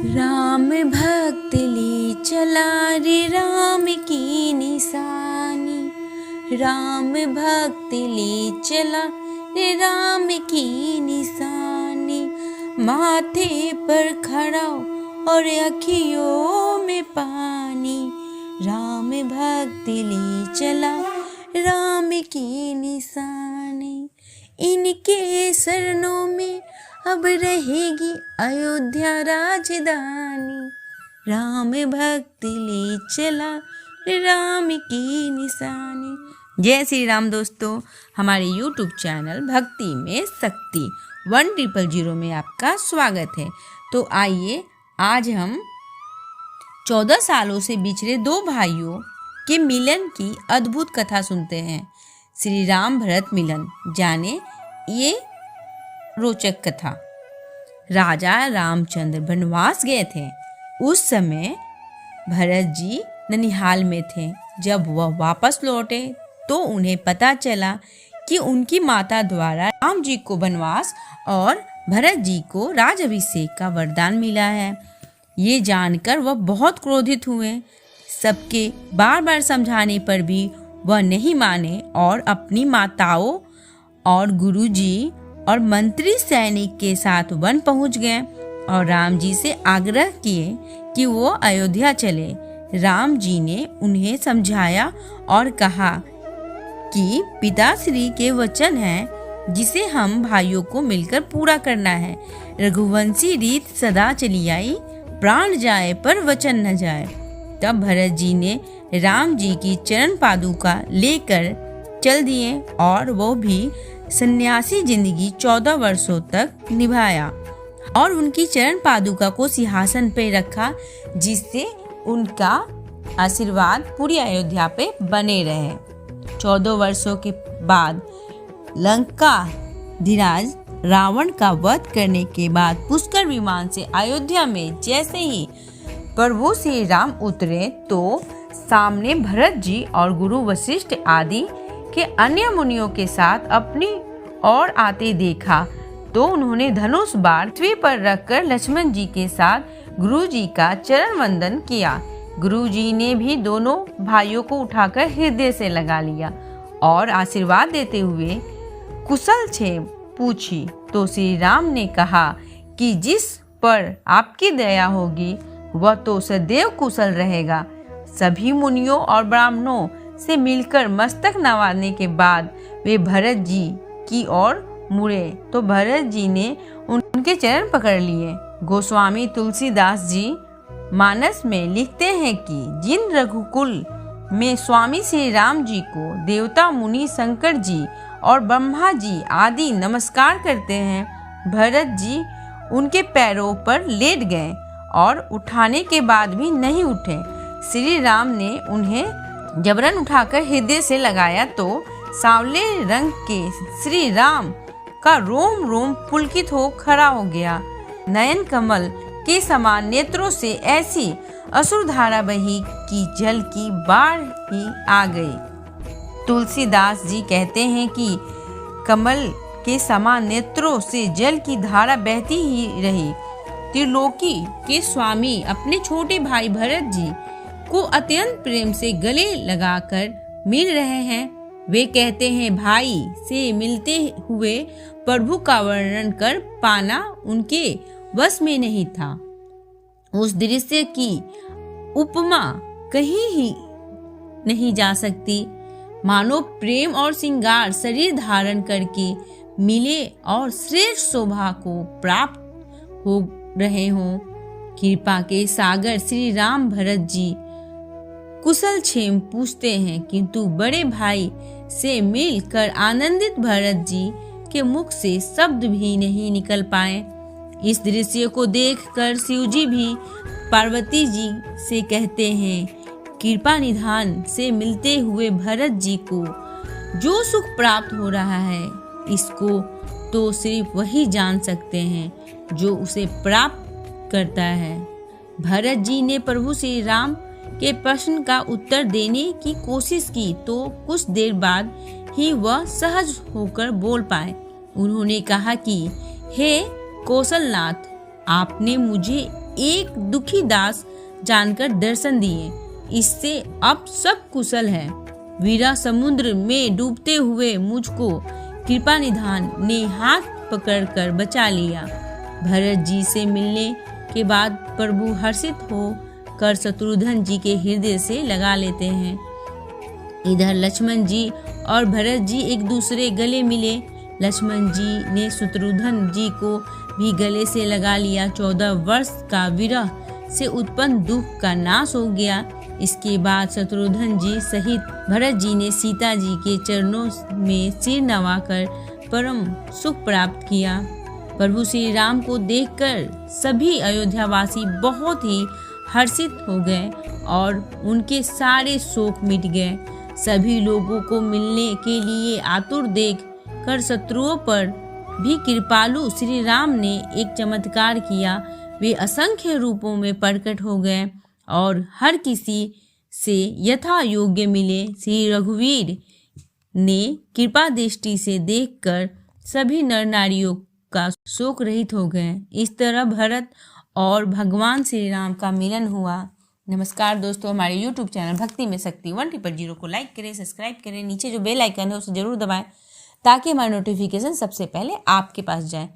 राम भक्त ले चला रे राम की निशानी। राम भक्त ले चला रे राम की निशानी। माथे पर खड़ा और अखियों में पानी। राम भक्त ले चला राम की निशानी। इनके शरणों में अब रहेगी अयोध्या राजधानी। राम भक्त ले चला राम की निशानी। जय श्री राम दोस्तों, हमारे YouTube चैनल भक्ति में शक्ति 1000 में आपका स्वागत है। तो आइए आज हम 14 सालों से बिछड़े दो भाइयों के मिलन की अद्भुत कथा सुनते हैं। श्री राम भरत मिलन जाने ये रोचक कथा। राजा रामचंद्र वनवास गए थे। उस समय भरत जी ननिहाल में थे। जब वह वापस लौटे तो उन्हें पता चला कि उनकी माता द्वारा राम जी को वनवास और भरत जी को राजाभिषेक का वरदान मिला है। ये जानकर वह बहुत क्रोधित हुए। सबके बार बार समझाने पर भी वह नहीं माने और अपनी माताओं और गुरुजी और मंत्री सैनिक के साथ वन पहुंच गए और राम जी से आग्रह किए कि वो अयोध्या चले। राम जी ने उन्हें समझाया और कहा कि पिताश्री के वचन है जिसे हम भाइयों को मिलकर पूरा करना है। रघुवंशी रीत सदा चली आई, प्राण जाए पर वचन न जाए। तब भरत जी ने राम जी की चरण पादुका लेकर चल दिए और वो भी सन्यासी जिंदगी 14 वर्षों तक निभाया और उनकी चरण पादुका को सिंहासन पे रखा, जिससे उनका आशीर्वाद पूरी अयोध्या पे बने रहे। 14 वर्षों के बाद लंका धीराज रावण का वध करने के बाद पुष्कर विमान से अयोध्या में जैसे ही प्रभु श्री राम उतरे तो सामने भरत जी और गुरु वशिष्ठ आदि के अन्य मुनियों के साथ अपनी ओर आते देखा तो उन्होंने धनुष बाण पृथ्वी पर रखकर लक्ष्मण जी के साथ गुरु जी का चरण वंदन किया। गुरु जी ने भी दोनों भाइयों को उठाकर हृदय से लगा लिया और आशीर्वाद देते हुए कुशल छेम पूछी तो श्री राम ने कहा कि जिस पर आपकी दया होगी वह तो सदैव कुशल रहेगा। सभी मुनियों और ब्राह्मणों से मिलकर मस्तक नवाने के बाद वे भरत जी की ओर मुड़े तो भरत जी ने उनके चरण पकड़ लिए। गोस्वामी तुलसीदास जी मानस में लिखते हैं कि जिन रघुकुल में स्वामी श्री राम जी को देवता मुनि शंकर जी और ब्रह्मा जी आदि नमस्कार करते हैं, भरत जी उनके पैरों पर लेट गए और उठाने के बाद भी नहीं उठे। श्री राम ने उन्हें जबरन उठाकर हृदय से लगाया तो सांवले रंग के श्री राम का रोम रोम पुलकित हो खड़ा हो गया। नयन कमल के समान नेत्रों से ऐसी असुर धारा बही कि जल की बाढ़ ही आ गई। तुलसीदास जी कहते हैं कि कमल के समान नेत्रों से जल की धारा बहती ही रही। त्रिलोकी के स्वामी अपने छोटे भाई भरत जी को अत्यंत प्रेम से गले लगाकर मिल रहे हैं। वे कहते हैं भाई से मिलते हुए प्रभु का वर्णन कर पाना उनके वश में नहीं था। उस दृश्य की उपमा कहीं ही नहीं जा सकती। मानो प्रेम और श्रृंगार शरीर धारण करके मिले और श्रेष्ठ शोभा को प्राप्त हो रहे हों। कृपा के सागर श्री राम भरत जी कुशल क्षेम पूछते हैं, किंतु बड़े भाई से मिलकर आनंदित भरत जी के मुख से शब्द भी नहीं निकल पाए। इस दृश्य को देखकर शिव जी भी पार्वती जी से कहते हैं, कृपा निधान से मिलते हुए भरत जी को जो सुख प्राप्त हो रहा है इसको तो सिर्फ वही जान सकते हैं जो उसे प्राप्त करता है। भरत जी ने प्रभु श्री राम के प्रश्न का उत्तर देने की कोशिश की तो कुछ देर बाद ही वह सहज होकर बोल पाए। उन्होंने कहा कि हे कौशलनाथ, आपने मुझे एक दुखी दास जानकर दर्शन दिए। इससे अब सब कुशल है। वीरा समुद्र में डूबते हुए मुझको कृपा निधान ने हाथ पकड़कर बचा लिया। भरत जी से मिलने के बाद प्रभु हर्षित हो कर शत्रुघ्न जी के हृदय से लगा लेते हैं। इधर लक्ष्मण जी और भरत जी एक दूसरे गले मिले। लक्ष्मण जी ने शत्रुघ्न जी को भी गले से लगा लिया। 14 वर्ष का विरह से उत्पन्न दुख का नाश हो गया। इसके बाद शत्रुघ्न जी सहित भरत जी ने सीता जी के चरणों में सिर नवाकर परम सुख प्राप्त किया। प्रभु श्री राम को देखकर सभी अयोध्यावासी बहुत ही हर्षित हो गए और उनके सारे शोक मिट गए। सभी लोगों को मिलने के लिए आतुर देख कर शत्रुओं पर भी कृपालु श्री राम ने एक चमत्कार किया। वे असंख्य रूपों में प्रकट हो गए और हर किसी से यथा योग्य मिले। श्री रघुवीर ने कृपा दृष्टि से देखकर सभी नर नारियों का शोक रहित हो गए। इस तरह भरत और भगवान श्री राम का मिलन हुआ। नमस्कार दोस्तों, हमारे YouTube चैनल भक्ति में शक्ति 100 को लाइक करें, सब्सक्राइब करें। नीचे जो बेल आइकन है उसे जरूर दबाएं ताकि हमारे नोटिफिकेशन सबसे पहले आपके पास जाए।